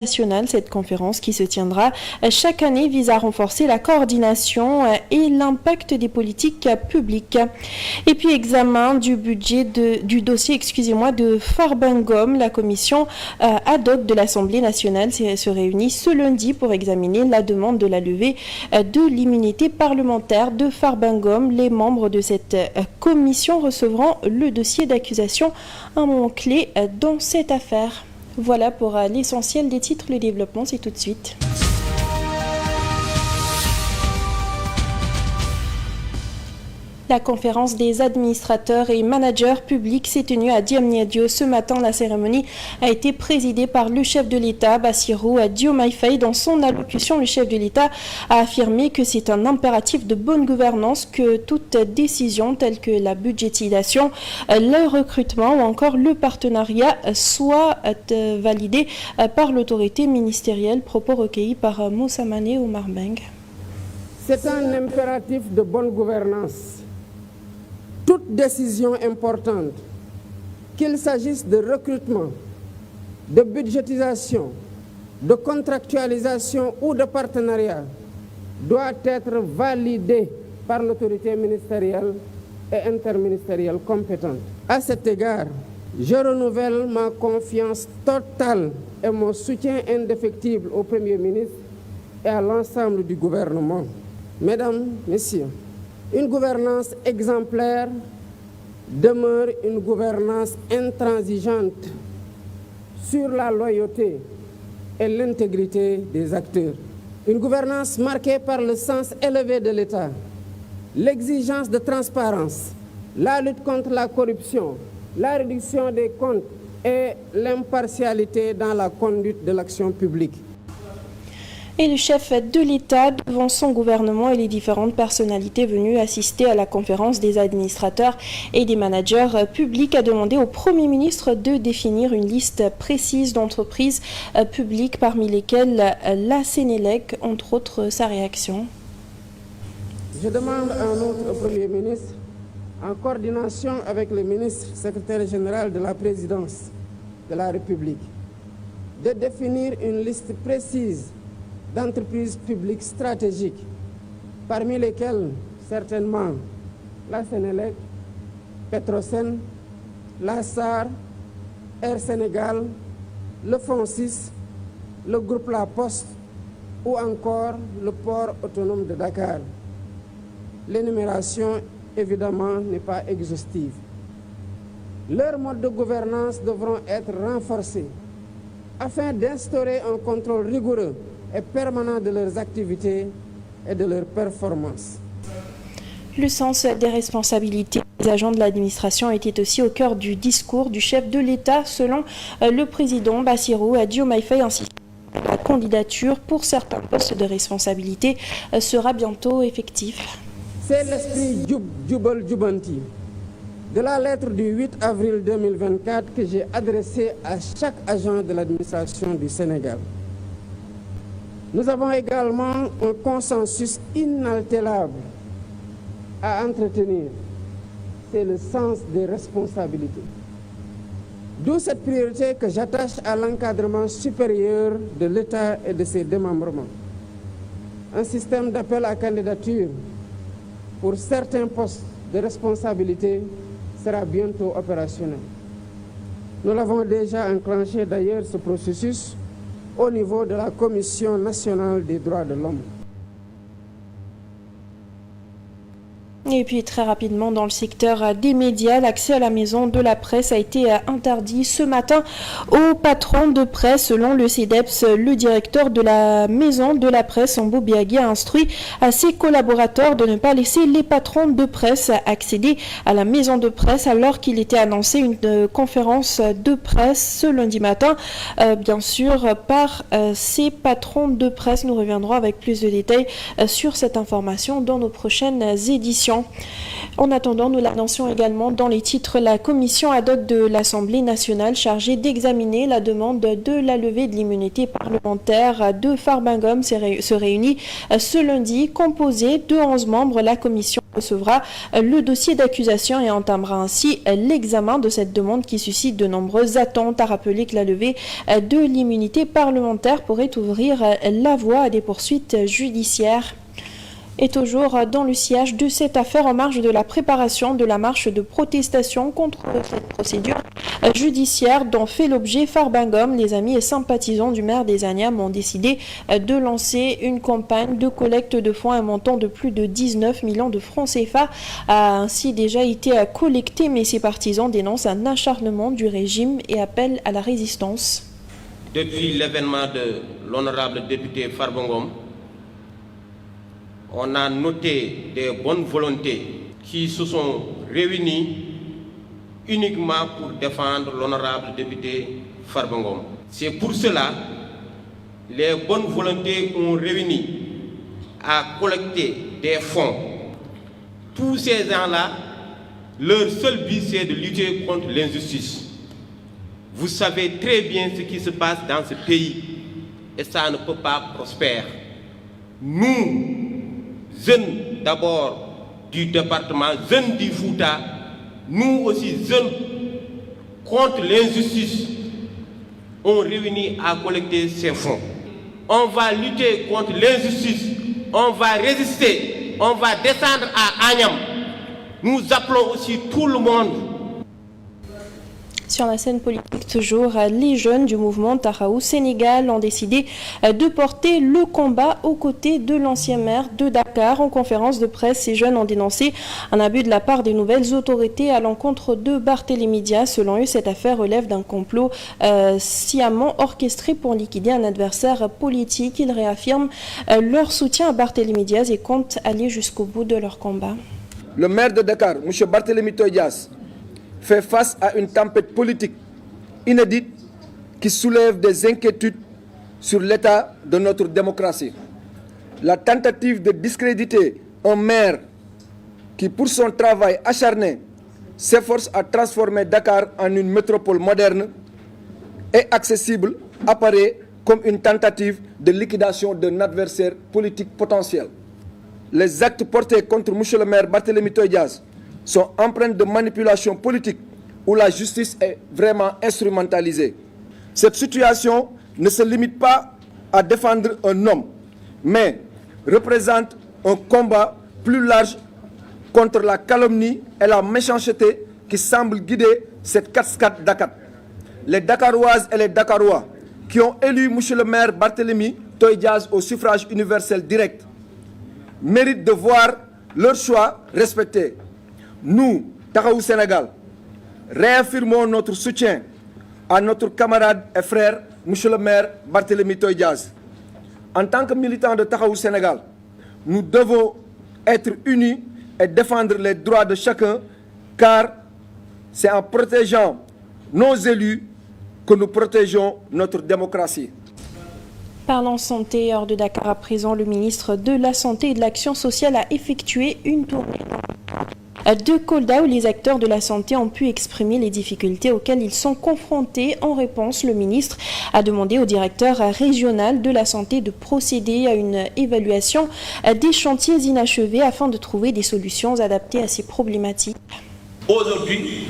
nationale. Cette conférence qui se tiendra chaque année vise à renforcer la coordination et l'impact des politiques publiques. Et puis examen du budget du dossier de Farbanghum. La commission ad hoc de l'Assemblée nationale se réunit ce lundi pour examiner la demande de la levée de l'immunité parlementaire de Farbanghum. Les membres de cette commission recevront le dossier d'accusation, un moment clé dans cette affaire. Voilà pour l'essentiel des titres. Le développement, c'est tout de suite. La conférence des administrateurs et managers publics s'est tenue à Diamniadio ce matin. La cérémonie a été présidée par le chef de l'État, Bassirou Diomaye Faye. Dans son allocution, le chef de l'État a affirmé que c'est un impératif de bonne gouvernance que toute décision telle que la budgétisation, le recrutement ou encore le partenariat soit validée par l'autorité ministérielle. Propos recueillis par Moussa Mané Omar Beng. C'est un impératif de bonne gouvernance. Toute décision importante, qu'il s'agisse de recrutement, de budgétisation, de contractualisation ou de partenariat, doit être validée par l'autorité ministérielle et interministérielle compétente. À cet égard, je renouvelle ma confiance totale et mon soutien indéfectible au Premier ministre et à l'ensemble du gouvernement. Mesdames, Messieurs, une gouvernance exemplaire demeure une gouvernance intransigeante sur la loyauté et l'intégrité des acteurs. Une gouvernance marquée par le sens élevé de l'État, l'exigence de transparence, la lutte contre la corruption, la réduction des comptes et l'impartialité dans la conduite de l'action publique. Et le chef de l'État, devant son gouvernement et les différentes personnalités venues assister à la conférence des administrateurs et des managers publics, a demandé au Premier ministre de définir une liste précise d'entreprises publiques, parmi lesquelles la Sénélec, entre autres. Sa réaction. Je demande en outre au Premier ministre, en coordination avec le ministre secrétaire général de la Présidence de la République, de définir une liste précise d'entreprises publiques stratégiques, parmi lesquelles certainement la Sénélec, Petrosen, la SAR, Air Sénégal, le FONSIS, le groupe La Poste ou encore le port autonome de Dakar. L'énumération, évidemment, n'est pas exhaustive. Leurs modes de gouvernance devront être renforcés afin d'instaurer un contrôle rigoureux et permanent de leurs activités et de leurs performances. Le sens des responsabilités des agents de l'administration était aussi au cœur du discours du chef de l'État. Selon le président Bassirou Diomaye Faye, ainsi que la candidature pour certains postes de responsabilité sera bientôt effectif. C'est l'esprit Jubal Jubanti de la lettre du 8 avril 2024 que j'ai adressée à chaque agent de l'administration du Sénégal. Nous avons également un consensus inaltérable à entretenir. C'est le sens des responsabilités. D'où cette priorité que j'attache à l'encadrement supérieur de l'État et de ses démembrements. Un système d'appel à candidature pour certains postes de responsabilité sera bientôt opérationnel. Nous l'avons déjà enclenché d'ailleurs ce processus au niveau de la Commission nationale des droits de l'homme. Et puis très rapidement, dans le secteur des médias, l'accès à la maison de la presse a été interdit ce matin aux patrons de presse. Selon le CEDEPS, le directeur de la maison de la presse, Sambo Biagui, a instruit à ses collaborateurs de ne pas laisser les patrons de presse accéder à la maison de presse alors qu'il était annoncé une conférence de presse ce lundi matin, bien sûr par ces patrons de presse. Nous reviendrons avec plus de détails sur cette information dans nos prochaines éditions. En attendant, nous l'annoncions également dans les titres, la commission ad hoc de l'Assemblée nationale chargée d'examiner la demande de la levée de l'immunité parlementaire de Farbanghum se réunit ce lundi, composée de 11 membres. La commission recevra le dossier d'accusation et entamera ainsi l'examen de cette demande qui suscite de nombreuses attentes. A rappelé que la levée de l'immunité parlementaire pourrait ouvrir la voie à des poursuites judiciaires. Et toujours dans le sillage de cette affaire, en marge de la préparation de la marche de protestation contre cette procédure judiciaire dont fait l'objet Farbangom, les amis et sympathisants du maire des Agnam ont décidé de lancer une campagne de collecte de fonds à un montant de plus de 19 millions de francs CFA a ainsi déjà été collecté, mais ses partisans dénoncent un acharnement du régime et appellent à la résistance. Depuis l'événement de l'honorable député Farbangom, on a noté des bonnes volontés qui se sont réunies uniquement pour défendre l'honorable député Farbangom. C'est pour cela que les bonnes volontés ont réuni à collecter des fonds. Tous ces gens-là, leur seul but c'est de lutter contre l'injustice. Vous savez très bien ce qui se passe dans ce pays et ça ne peut pas prospérer. Nous, jeunes d'abord du département, jeunes du Fouta, nous aussi jeunes contre l'injustice, on réunit à collecter ces fonds. On va lutter contre l'injustice, on va résister, on va descendre à Agnam. Nous appelons aussi tout le monde. Sur la scène politique toujours, les jeunes du mouvement Taxawu Sénégal ont décidé de porter le combat aux côtés de l'ancien maire de Dakar. En conférence de presse, ces jeunes ont dénoncé un abus de la part des nouvelles autorités à l'encontre de Barthélémy Dias. Selon eux, cette affaire relève d'un complot sciemment orchestré pour liquider un adversaire politique. Ils réaffirment leur soutien à Barthélémy Dias et comptent aller jusqu'au bout de leur combat. Le maire de Dakar, M. Barthélémy Dias, fait face à une tempête politique inédite qui soulève des inquiétudes sur l'état de notre démocratie. La tentative de discréditer un maire qui, pour son travail acharné, s'efforce à transformer Dakar en une métropole moderne et accessible apparaît comme une tentative de liquidation d'un adversaire politique potentiel. Les actes portés contre M. le maire Barthélémy Dias sont empreintes de manipulation politique où la justice est vraiment instrumentalisée. Cette situation ne se limite pas à défendre un homme, mais représente un combat plus large contre la calomnie et la méchanceté qui semblent guider cette cascade Dakar. Les Dakaroises et les Dakarois qui ont élu M. le maire Barthélémy Dias au suffrage universel direct méritent de voir leur choix respecté. Nous, Taxawu Sénégal, réaffirmons notre soutien à notre camarade et frère, M. le maire Barthélémy Dias. En tant que militants de Taxawu Sénégal, nous devons être unis et défendre les droits de chacun, car c'est en protégeant nos élus que nous protégeons notre démocratie. Parlant santé, hors de Dakar à présent, le ministre de la Santé et de l'Action sociale a effectué une tournée de Kolda où les acteurs de la santé ont pu exprimer les difficultés auxquelles ils sont confrontés. En réponse, le ministre a demandé au directeur régional de la santé de procéder à une évaluation des chantiers inachevés afin de trouver des solutions adaptées à ces problématiques. Aujourd'hui,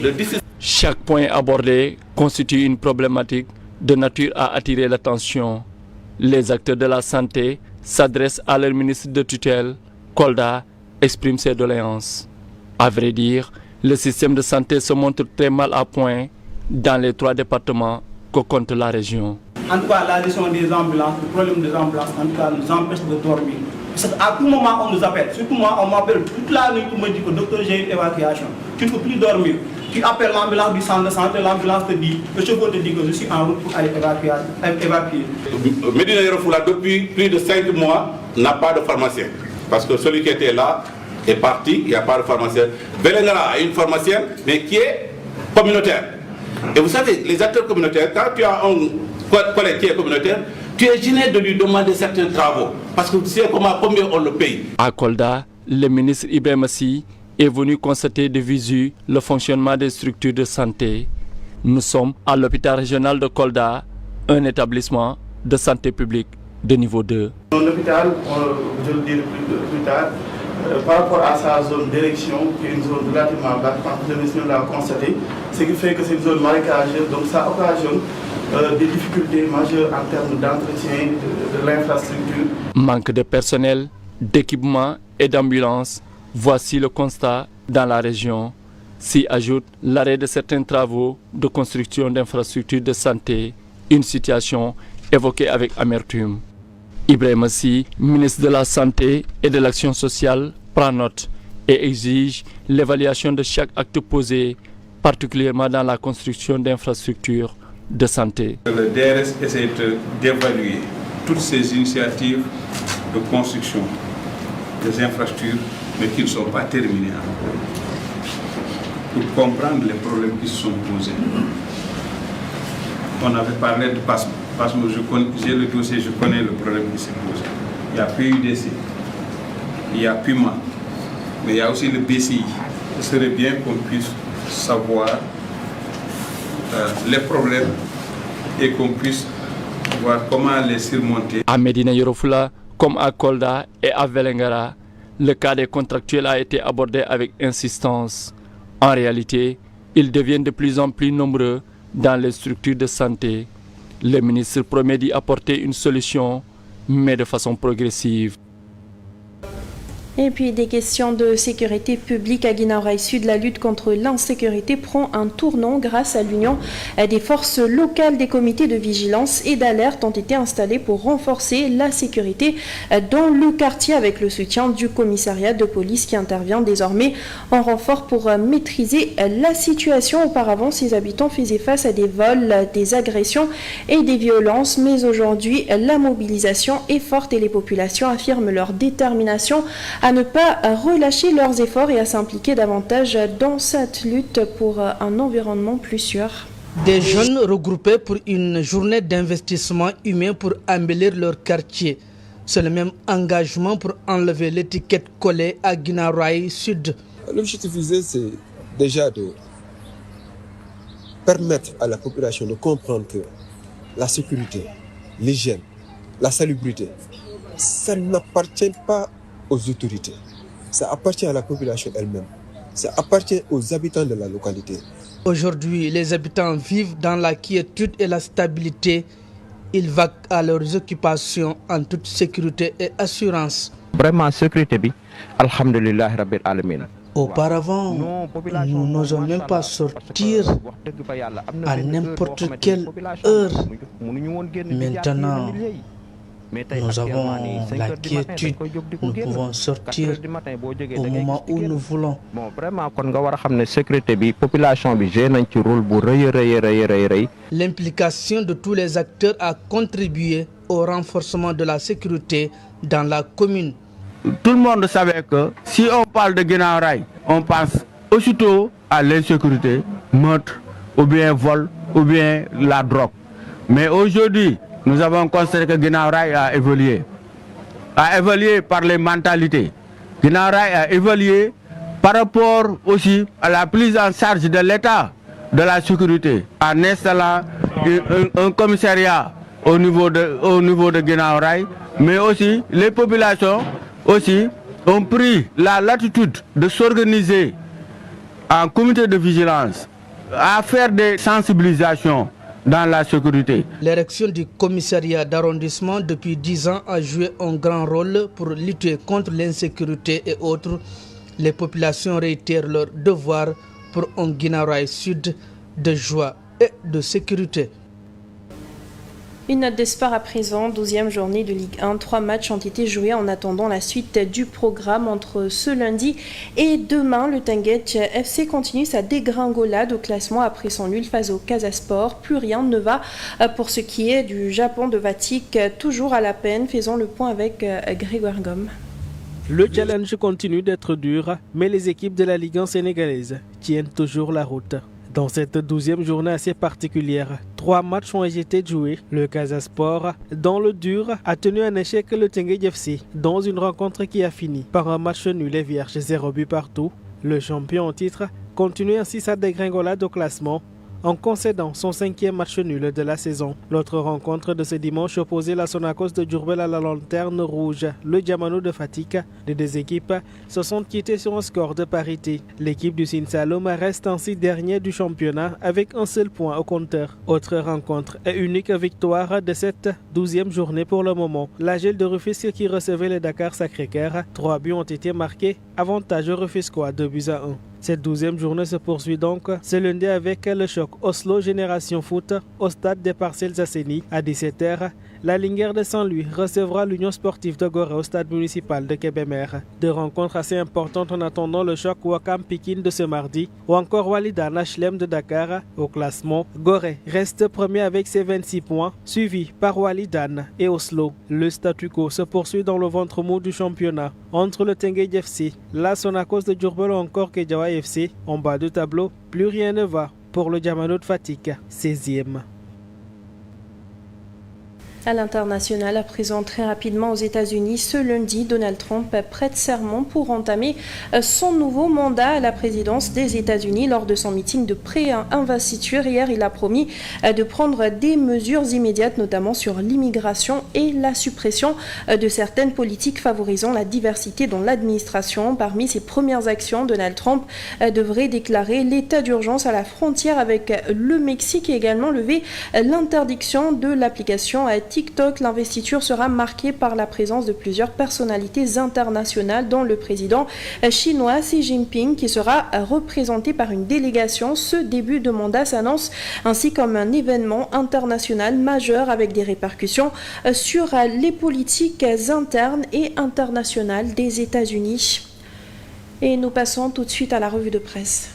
chaque point abordé constitue une problématique de nature à attirer l'attention. Les acteurs de la santé s'adressent à leur ministre de tutelle. Kolda exprime ses doléances. À vrai dire, le système de santé se montre très mal à point dans les 3 départements que compte la région. En tout cas, la gestion des ambulances, le problème des ambulances, en tout cas, nous empêche de dormir. Parce qu'à tout moment, on nous appelle. Surtout moi, on m'appelle toute la nuit pour me dire que docteur, j'ai une évacuation. Tu ne peux plus dormir. Tu appelles l'ambulance du centre de santé, l'ambulance te dit, le chauffeur te dit que je suis en route pour aller évacuer. Médina Yoro Foulah, depuis plus de 5 mois, n'a pas de pharmacien. Parce que celui qui était là est parti, il n'y a pas de pharmacien. Belengara a une pharmacienne, mais qui est communautaire. Et vous savez, les acteurs communautaires, quand tu as un collègue qui est communautaire, tu es gêné de lui demander certains travaux. Parce que tu sais combien on le paye. À Kolda, le ministre Ibrahima Sy est venu constater de visu le fonctionnement des structures de santé. Nous sommes à l'hôpital régional de Kolda, un établissement de santé publique de niveau 2. L'hôpital, je le dirai plus tard, par rapport à sa zone d'érection, qui est une zone relativement basse, le ministre l'a constaté, ce qui fait que c'est une zone marécageuse, donc ça occasionne des difficultés majeures en termes d'entretien de l'infrastructure. Manque de personnel, d'équipement et d'ambulance, voici le constat dans la région. S'y ajoute l'arrêt de certains travaux de construction d'infrastructures de santé, une situation évoquée avec amertume. Ibrahima Sy, ministre de la Santé et de l'Action sociale, prend note et exige l'évaluation de chaque acte posé, particulièrement dans la construction d'infrastructures de santé. Le DRS essaie d'évaluer toutes ces initiatives de construction des infrastructures, mais qui ne sont pas terminées encore, pour comprendre les problèmes qui se sont posés. On avait parlé de PASM. PASM, j'ai le dossier, je connais le problème qui s'est posé. Il y a PUDC, il y a PUMA, mais il y a aussi le BCI. Ce serait bien qu'on puisse savoir les problèmes et qu'on puisse voir comment les surmonter. À Médina Yoro Fula, comme à Kolda et à Vélingara, le cas des contractuels a été abordé avec insistance. En réalité, ils deviennent de plus en plus nombreux dans les structures de santé. Le ministre promet d'y apporter une solution, mais de façon progressive. Et puis des questions de sécurité publique à Guinaw Rail Sud. La lutte contre l'insécurité prend un tournant grâce à l'union des forces locales. Des comités de vigilance et d'alerte ont été installés pour renforcer la sécurité dans le quartier avec le soutien du commissariat de police qui intervient désormais en renfort pour maîtriser la situation. Auparavant, ces habitants faisaient face à des vols, des agressions et des violences. Mais aujourd'hui, la mobilisation est forte et les populations affirment leur détermination à ne pas relâcher leurs efforts et à s'impliquer davantage dans cette lutte pour un environnement plus sûr. Des jeunes regroupés pour une journée d'investissement humain pour embellir leur quartier. C'est le même engagement pour enlever l'étiquette collée à Guinaw Rail Sud. L'objectif visé, c'est déjà de permettre à la population de comprendre que la sécurité, l'hygiène, la salubrité, ça n'appartient pas aux autorités. Ça appartient à la population elle-même. Ça appartient aux habitants de la localité. Aujourd'hui, les habitants vivent dans la quiétude et la stabilité. Ils vaquent à leurs occupations en toute sécurité et assurance. Vraiment, sécurité, alhamdulillah rabbil alamin. Auparavant, nous n'osons même pas sortir à n'importe quelle heure. Maintenant, nous avons la quiétude, nous pouvons sortir au moment où nous voulons. L'implication de tous les acteurs a contribué au renforcement de la sécurité dans la commune. Tout le monde savait que si on parle de Guinaw Rail, on pense aussitôt à l'insécurité, meurtre, ou bien vol, ou bien la drogue. Mais aujourd'hui, nous avons constaté que Guinaw Rail a évolué par les mentalités. Guinaw Rail a évolué par rapport aussi à la prise en charge de l'État de la sécurité, en installant un commissariat au niveau de Guinaw Rail, mais aussi les populations aussi ont pris la latitude de s'organiser en comité de vigilance, à faire des sensibilisations dans la sécurité. L'érection du commissariat d'arrondissement depuis 10 ans a joué un grand rôle pour lutter contre l'insécurité et autres. Les populations réitèrent leur devoir pour un Guinaw Rail Sud de joie et de sécurité. Une note de sport à présent, 12e journée de Ligue 1. 3 matchs ont été joués en attendant la suite du programme entre ce lundi et demain. Le Tanguet FC continue sa dégringolade au classement après son nul face au Casasport. Plus rien ne va pour ce qui est du Japon de Vatic, toujours à la peine. Faisons le point avec Grégoire Gomme. Le challenge continue d'être dur, mais les équipes de la Ligue 1 sénégalaise tiennent toujours la route. Dans cette 12e journée assez particulière, 3 matchs ont été joués. Le Casasport, dans le dur, a tenu un échec le Tanguet FC dans une rencontre qui a fini par un match nul et vierge 0 but partout. Le champion en titre continue ainsi sa dégringolade au classement en concédant son 5e match nul de la saison. L'autre rencontre de ce dimanche opposait la Sonacos de Diourbel à la Lanterne Rouge. Le Diamano de Fatick. Les deux équipes se sont quittées sur un score de parité. L'équipe du Sine Saloum reste ainsi dernière du championnat avec un seul point au compteur. Autre rencontre et unique victoire de cette 12e journée pour le moment. La Gel de Rufisque qui recevait le Dakar Sacré-Cœur. 3 buts ont été marqués, avantage rufisquois 2-2. Cette 12e journée se poursuit donc ce lundi avec le choc Oslo Génération Foot au stade des Parcelles Assainies à 17h. La Linguère de Saint-Louis recevra l'Union sportive de Gorée au stade municipal de Kébémer. Deux rencontres assez importantes en attendant le choc Ouakam-Pikine de ce mardi ou encore Walidan HLM de Dakar. Au classement, Gorée reste premier avec ses 26 points, suivi par Walidan et Oslo. Le statu quo se poursuit dans le ventre mou du championnat entre le Teungueth FC, la Sonacos de Diourbel ou encore Guédiawaye FC. En bas du tableau, plus rien ne va pour le Diamano de Fatick, 16e. À l'international, à présent très rapidement aux États-Unis, ce lundi, Donald Trump prête serment pour entamer son nouveau mandat à la présidence des États-Unis. Lors de son meeting de pré-investiture hier, il a promis de prendre des mesures immédiates, notamment sur l'immigration et la suppression de certaines politiques favorisant la diversité dans l'administration. Parmi ses premières actions, Donald Trump devrait déclarer l'état d'urgence à la frontière avec le Mexique et également lever l'interdiction de l'application TikTok. L'investiture sera marquée par la présence de plusieurs personnalités internationales, dont le président chinois Xi Jinping, qui sera représenté par une délégation. Ce début de mandat s'annonce ainsi comme un événement international majeur avec des répercussions sur les politiques internes et internationales des États-Unis. Et nous passons tout de suite à la revue de presse.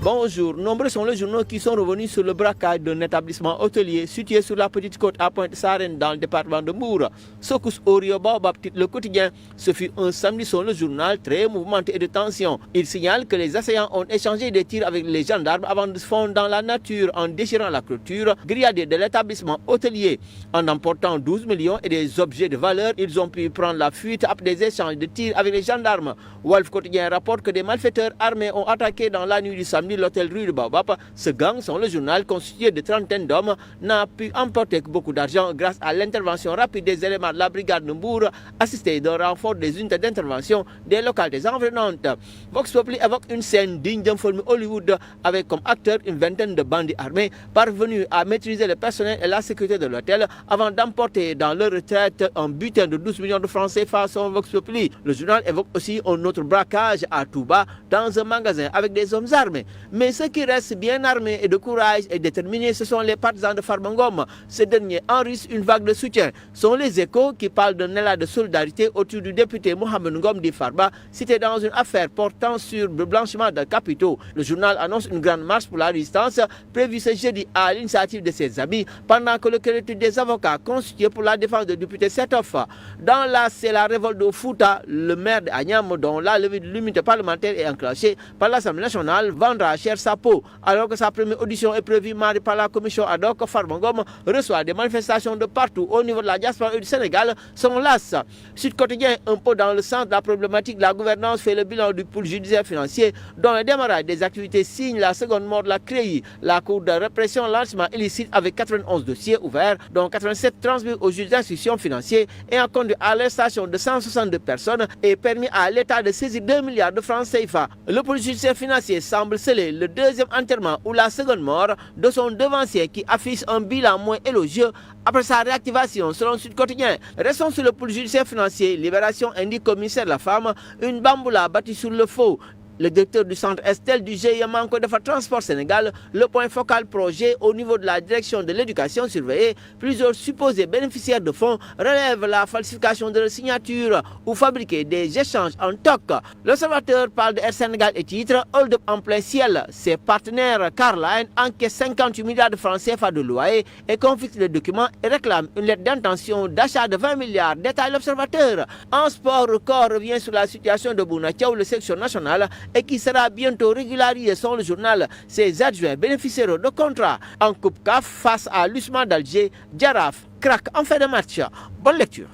Bonjour, nombreux sont les journaux qui sont revenus sur le braquage d'un établissement hôtelier situé sur la petite côte à Pointe-Sarène dans le département de Mbour. Secousse au Rio Baobab, titre Le Quotidien. Ce fut un samedi sur le journal très mouvementé et de tension. Il signale que les assaillants ont échangé des tirs avec les gendarmes avant de se fondre dans la nature en déchirant la clôture grillagée de l'établissement hôtelier. En emportant 12 millions et des objets de valeur, ils ont pu prendre la fuite après des échanges de tirs avec les gendarmes. Wolf Quotidien rapporte que des malfaiteurs armés ont attaqué dans la nuit du samedi l'hôtel rue de Baobab. Ce gang, selon le journal, constitué de 30 d'hommes, n'a pu emporter que beaucoup d'argent grâce à l'intervention rapide des éléments de la brigade de Mbour, assistés d'un renfort des unités d'intervention des localités environnantes. Vox Populi évoque une scène digne d'un film Hollywood avec comme acteurs une vingtaine de bandits armés parvenus à maîtriser le personnel et la sécurité de l'hôtel avant d'emporter dans leur retraite un butin de 12 millions de francs CFA selon Vox Populi. Le journal évoque aussi un autre braquage à Touba dans un magasin avec des hommes armés. Mais ceux qui restent bien armés et de courage et déterminés, ce sont les partisans de Farba Ngom. Ces derniers enregistrent une vague de soutien. Ce sont les Échos qui parlent d'un élan de solidarité autour du député Mohamed Ngom dit Farba, cité dans une affaire portant sur le blanchiment de capitaux. Le journal annonce une grande marche pour la résistance prévue ce jeudi à l'initiative de ses amis, pendant que le collectif des avocats constitué pour la défense du député Setof. Dans la c'est la révolte de Fouta, le maire de Agnam, dont la levée de l'immunité parlementaire est enclenchée par l'Assemblée nationale, vendra cher sa peau. Alors que sa première audition est prévue mardi par la commission ad hoc, Farba Ngom reçoit des manifestations de partout au niveau de la diaspora et du Sénégal, sont las. Sud Quotidien, un peu dans le sens de la problématique de la gouvernance, fait le bilan du pool judiciaire financier dont le démarrage des activités signe la seconde mort de la CREI. La Cour de répression lancement illicite avec 91 dossiers ouverts, dont 87 transmis aux juges d'instruction financiers et en conduit à l'arrestation de 162 personnes et permis à l'État de saisir 2 milliards de francs CFA. Le pool judiciaire financier semble sceller le deuxième enterrement ou la seconde mort de son devancier qui affiche un bilan moins élogieux après sa réactivation selon Sud Quotidien. Restons sur le pool judiciaire financier. Libération indique au ministère de la Femme une bamboula bâtie sur le faux. Le directeur du centre Estelle du GIE Manko de Transport Sénégal, le point focal projet au niveau de la direction de l'éducation surveillée, plusieurs supposés bénéficiaires de fonds relèvent la falsification de leur signature ou fabriquer des échanges en toc. L'observateur parle de Air Sénégal et titre Hold-up en plein ciel. Ses partenaires Carline enquêtent 58 milliards de francs CFA de loyer et confisquent les documents et réclament une lettre d'intention d'achat de 20 milliards. Détaille l'observateur. En sport, Record revient sur la situation de Bouna Thiaw, le sélection nationale, et qui sera bientôt régularisé selon le journal. Ses adjoints bénéficieront de contrats en Coupe CAF face à l'USMA d'Alger. Jaraaf craque en fin de match. Bonne lecture.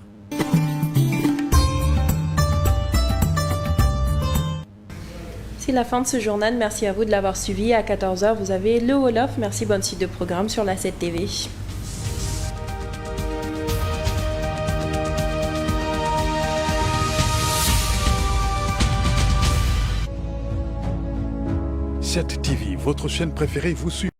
C'est la fin de ce journal. Merci à vous de l'avoir suivi. À 14h, vous avez le Wolof. Merci, bonne suite de programme sur la 7 TV. Cette TV, votre chaîne préférée, vous suit.